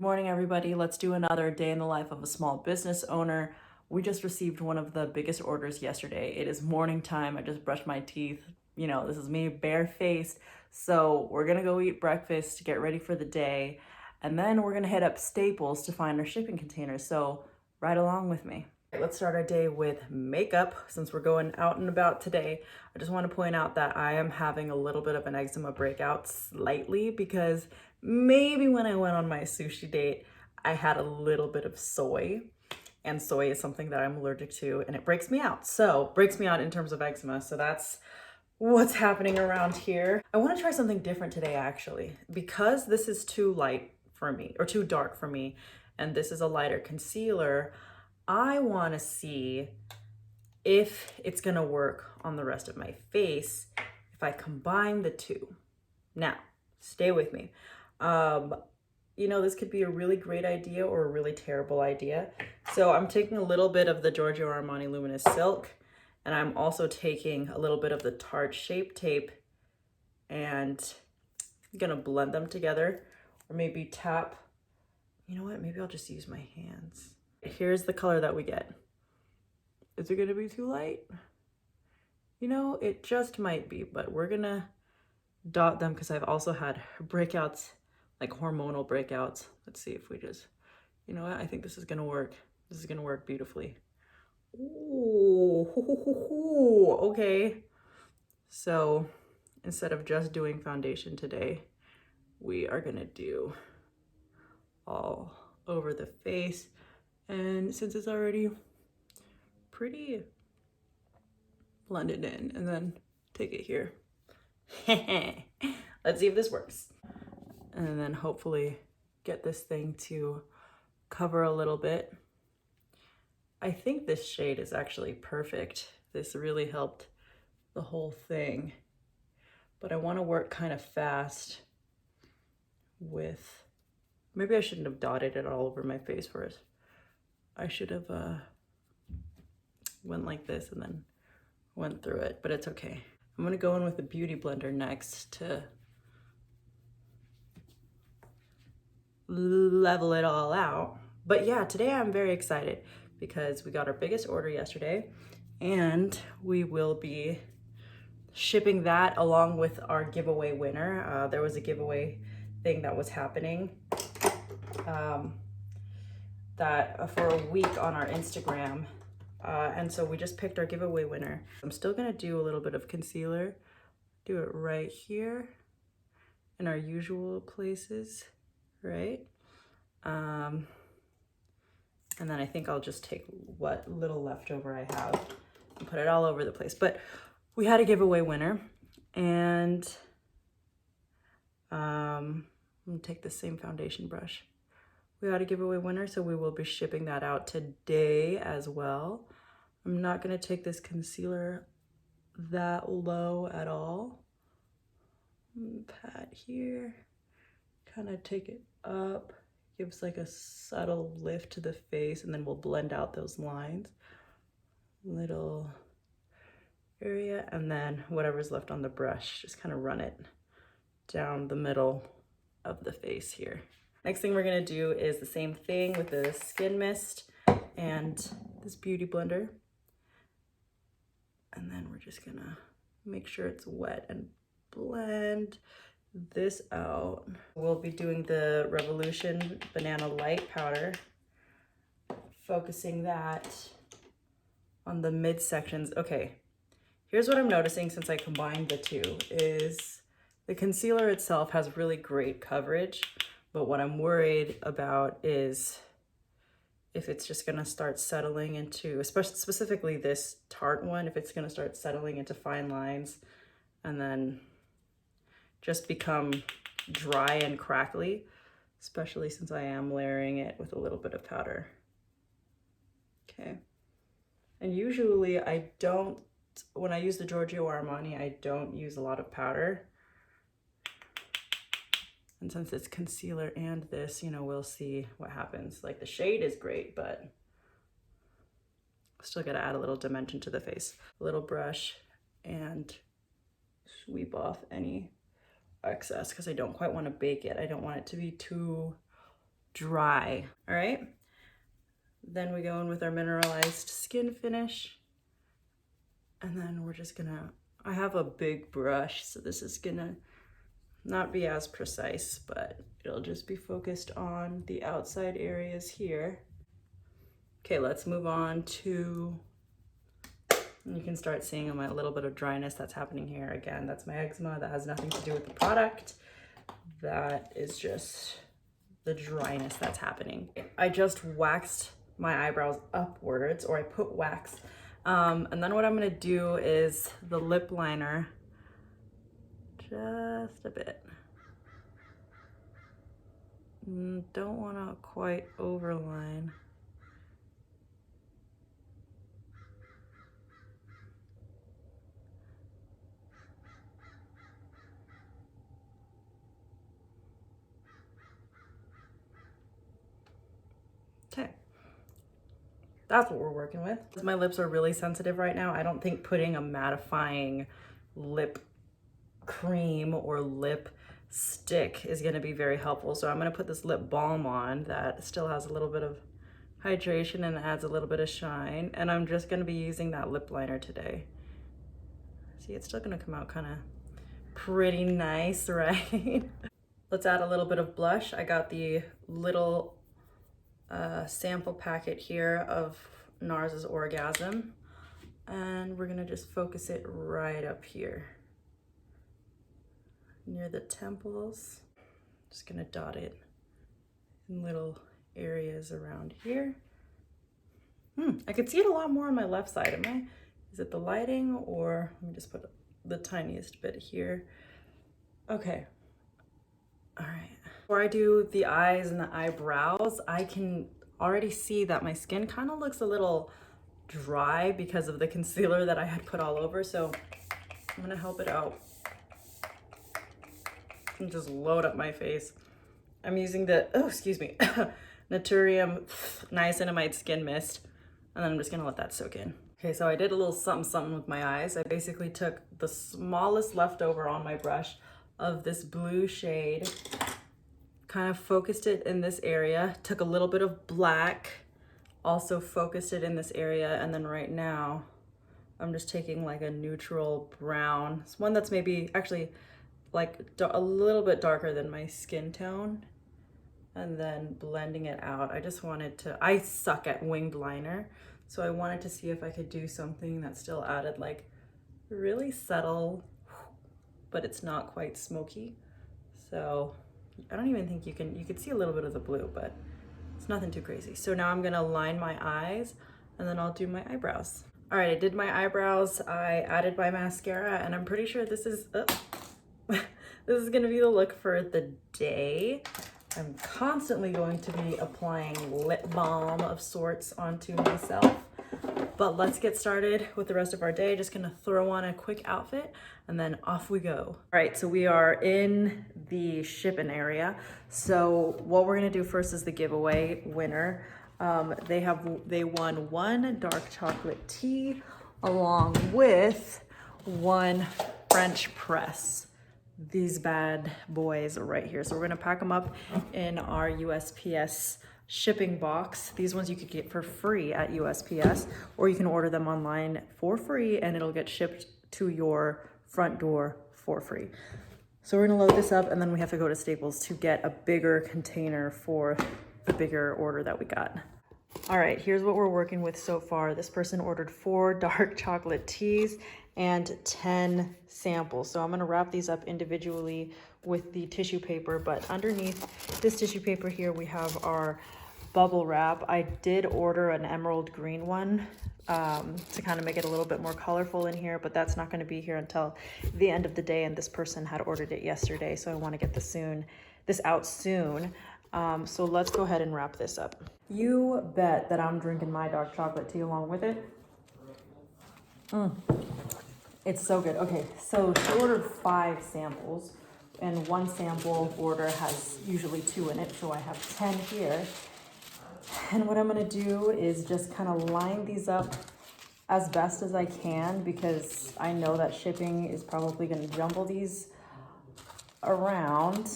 Morning, everybody. Let's do another day in the life of a small business owner. We just received one of the biggest orders yesterday. It is morning time. I just brushed my teeth. You know, this is me barefaced. So we're gonna go eat breakfast to get ready for the day. And then we're gonna head up Staples to find our shipping containers. So ride along with me. Let's start our day with makeup. Since we're going out and about today, I just want to point out that I am having a little bit of an eczema breakout slightly because maybe when I went on my sushi date, I had a little bit of soy, and soy is something that I'm allergic to and it breaks me out. So, breaks me out in terms of eczema. So that's what's happening around here. I want to try something different today actually, because this is too light for me or too dark for me, and this is a lighter concealer. I want to see if it's going to work on the rest of my face if I combine the two. Now, stay with me. This could be a really great idea or a really terrible idea. So I'm taking a little bit of the Giorgio Armani Luminous Silk, and I'm also taking a little bit of the Tarte Shape Tape, and I'm gonna blend them together, or maybe tap. You know what? Maybe I'll just use my hands. Here's the color that we get. Is it gonna be too light? You know, it just might be, but we're gonna dot them because I've also had breakouts, like hormonal breakouts. Let's see if we just, you know what? I think this is gonna work. This is gonna work beautifully. Ooh, okay. So instead of just doing foundation today, we are gonna do all over the face. And since it's already pretty blended in, and then take it here. Let's see if this works. And then hopefully get this thing to cover a little bit. I think this shade is actually perfect. This really helped the whole thing. But I want to work kind of fast with, maybe I shouldn't have dotted it all over my face first. I should have went like this and then went through it, but it's okay. I'm gonna go in with a beauty blender next to level it all out. But yeah, today I'm very excited because we got our biggest order yesterday, and we will be shipping that along with our giveaway winner. There was a giveaway thing that was happening that for a week on our Instagram. And so we just picked our giveaway winner. I'm still gonna do a little bit of concealer, do it right here in our usual places, right? And then I think I'll just take what little leftover I have and put it all over the place. But we had a giveaway winner, and I'm gonna take the same foundation brush. We had a giveaway winner, so we will be shipping that out today as well. I'm not gonna take this concealer that low at all. Pat here, kind of take it up, gives like a subtle lift to the face, and then we'll blend out those lines. Little area, and then whatever's left on the brush, just kind of run it down the middle of the face here. Next thing we're gonna do is the same thing with the skin mist and this beauty blender. And then we're just gonna make sure it's wet and blend this out. We'll be doing the Revolution Banana Light Powder, focusing that on the midsections. Okay, here's what I'm noticing since I combined the two is the concealer itself has really great coverage, but what I'm worried about is if it's just gonna start settling into, especially specifically this Tarte one, if it's gonna start settling into fine lines and then just become dry and crackly, especially since I am layering it with a little bit of powder. Okay. And usually I don't, when I use the Giorgio Armani, I don't use a lot of powder. And since it's concealer and this, you know, we'll see what happens. Like the shade is great, but still gotta add a little dimension to the face. A little brush and sweep off any excess because I don't quite want to bake it. I don't want it to be too dry. All right. Then we go in with our mineralized skin finish. And then we're just gonna, I have a big brush, so this is gonna not be as precise, but it'll just be focused on the outside areas here. Okay, let's move on to, you can start seeing a little bit of dryness that's happening here. Again, that's my eczema. That has nothing to do with the product. That is just the dryness that's happening. I just waxed my eyebrows upwards, or I put wax. And then what I'm gonna do is the lip liner, just a bit. Don't wanna quite overline. Okay. That's what we're working with. My lips are really sensitive right now. I don't think putting a mattifying lip cream or lip stick is gonna be very helpful. So I'm gonna put this lip balm on that still has a little bit of hydration and adds a little bit of shine. And I'm just gonna be using that lip liner today. See, it's still gonna come out kind of pretty nice, right? Let's add a little bit of blush. I got the little sample packet here of NARS's Orgasm, and we're gonna just focus it right up here near the temples. Just gonna dot it in little areas around here. I could see it a lot more on my left side. Is it the lighting, or let me just put the tiniest bit here. Okay, all right. Before I do the eyes and the eyebrows, I can already see that my skin kind of looks a little dry because of the concealer that I had put all over. So I'm gonna help it out and just load up my face. I'm using the, Naturium Niacinamide Skin Mist, and then I'm just gonna let that soak in. Okay, so I did a little something with my eyes. I basically took the smallest leftover on my brush of this blue shade, kind of focused it in this area, took a little bit of black, also focused it in this area, and then right now I'm just taking like a neutral brown. It's one that's maybe actually like a little bit darker than my skin tone, and then blending it out. I suck at winged liner, so I wanted to see if I could do something that still added like really subtle, but it's not quite smoky. So I don't even think you could see a little bit of the blue, but it's nothing too crazy. So now I'm gonna line my eyes, and then I'll do my eyebrows. All right, I did my eyebrows, I added my mascara, and I'm pretty sure this is, this is gonna be the look for the day. I'm constantly going to be applying lip balm of sorts onto myself. But let's get started with the rest of our day. Just gonna throw on a quick outfit and then off we go. All right, so we are in the shipping area. So what we're gonna do first is the giveaway winner. They won one dark chocolate tea along with one French press. These bad boys right here. So we're gonna pack them up in our USPS shipping box. These ones you could get for free at USPS, or you can order them online for free and it'll get shipped to your front door for free. So we're gonna load this up, and then we have to go to Staples to get a bigger container for the bigger order that we got. All right, here's what we're working with so far. This person ordered 4 dark chocolate teas and 10 samples. So I'm gonna wrap these up individually with the tissue paper, but underneath this tissue paper here, we have our bubble wrap. I did order an emerald green one to kind of make it a little bit more colorful in here, but that's not gonna be here until the end of the day, and this person had ordered it yesterday, so I wanna get this out soon. So let's go ahead and wrap this up. You bet that I'm drinking my dark chocolate tea along with it. It's so good. Okay, so she ordered 5 samples, and one sample order has usually 2 in it, so I have 10 here. And what I'm gonna do is just kind of line these up as best as I can, because I know that shipping is probably gonna jumble these around.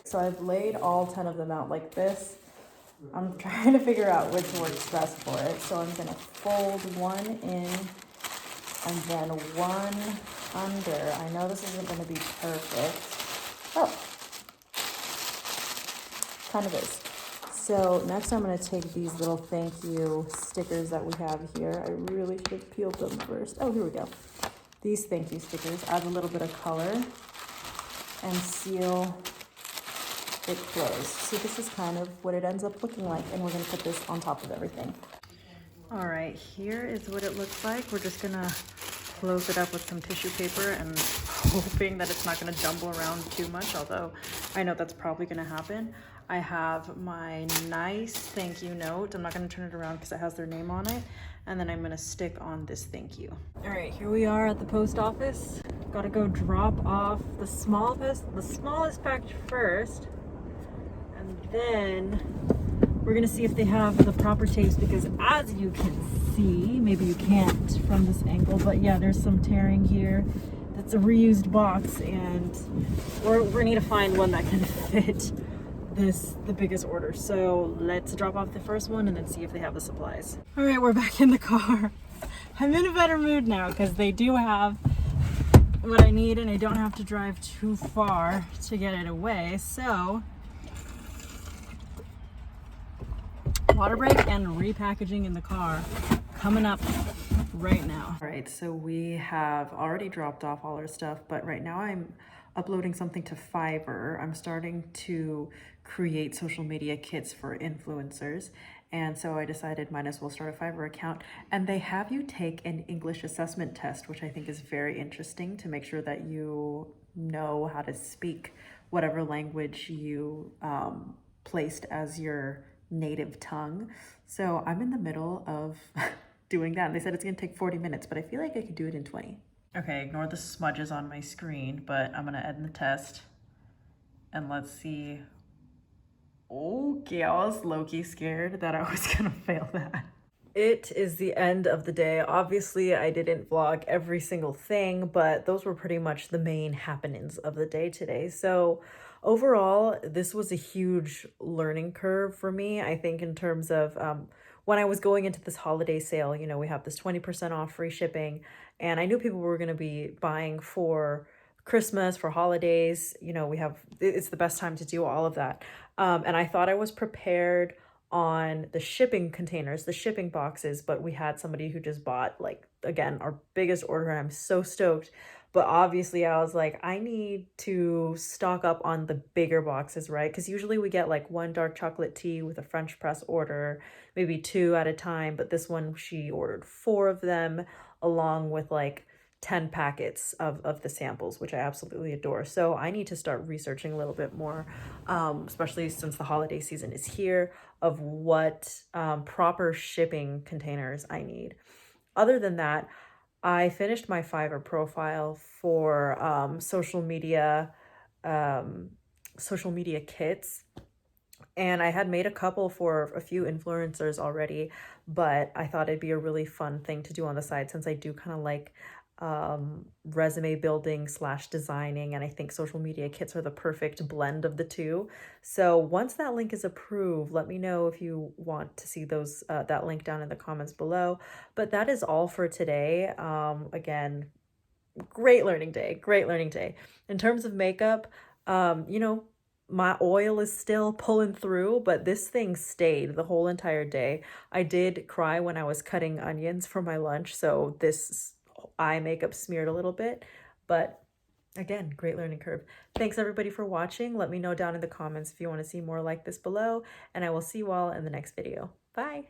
So I've laid all 10 of them out like this. I'm trying to figure out which works best for it. So I'm gonna fold one in and then one under. I know this isn't gonna be perfect. Oh, kind of is. So next I'm gonna take these little thank you stickers that we have here. I really should have peeled them first. Oh, here we go. These thank you stickers, add a little bit of color and seal it closed. So this is kind of what it ends up looking like, and we're gonna put this on top of everything. All right, here is what it looks like. We're just gonna close it up with some tissue paper and hoping that it's not gonna jumble around too much, although I know that's probably gonna happen. I have my nice thank you note. I'm not gonna turn it around because it has their name on it. And then I'm gonna stick on this thank you. All right, here we are at the post office. Gotta go drop off the smallest package first. And then we're gonna see if they have the proper tapes, because as you can see, maybe you can't from this angle, but yeah, there's some tearing here. That's a reused box, and we need to find one that can fit the biggest order. So let's drop off the first one and then see if they have the supplies. All right, we're back in the car. I'm in a better mood now because they do have what I need and I don't have to drive too far to get it away. So water break and repackaging in the car coming up right now. All right, so we have already dropped off all our stuff, but right now I'm uploading something to Fiverr. I'm starting to create social media kits for influencers. And so I decided might as well start a Fiverr account. And they have you take an English assessment test, which I think is very interesting, to make sure that you know how to speak whatever language you placed as your native tongue. So I'm in the middle of doing that. And they said it's gonna take 40 minutes, but I feel like I could do it in 20. Okay, ignore the smudges on my screen, but I'm gonna end the test and let's see. Okay, I was low-key scared that I was gonna fail that. It is the end of the day. Obviously, I didn't vlog every single thing, but those were pretty much the main happenings of the day today. So overall, this was a huge learning curve for me, I think, in terms of when I was going into this holiday sale. You know, we have this 20% off free shipping, and I knew people were going to be buying for Christmas, for holidays. You know, it's the best time to do all of that. And I thought I was prepared on the shipping containers, the shipping boxes, but we had somebody who just bought, like, again, our biggest order, and I'm so stoked. But obviously I was like, I need to stock up on the bigger boxes, right? Because usually we get like one dark chocolate tea with a French press order, maybe 2 at a time. But this one, she ordered 4 of them along with like 10 packets of the samples, which I absolutely adore. So I need to start researching a little bit more, especially since the holiday season is here, of what proper shipping containers I need. Other than that, I finished my Fiverr profile for social media kits. And I had made a couple for a few influencers already, but I thought it'd be a really fun thing to do on the side, since I do kind of like resume building / designing, and I think social media kits are the perfect blend of the two. So once that link is approved, let me know if you want to see those that link down in the comments below. But that is all for today. Again, great learning day. In terms of makeup, you know, my oil is still pulling through, but this thing stayed the whole entire day. I did cry when I was cutting onions for my lunch, so this eye makeup smeared a little bit, but again, great learning curve. Thanks everybody for watching. Let me know down in the comments if you want to see more like this below, and I will see you all in the next video. Bye.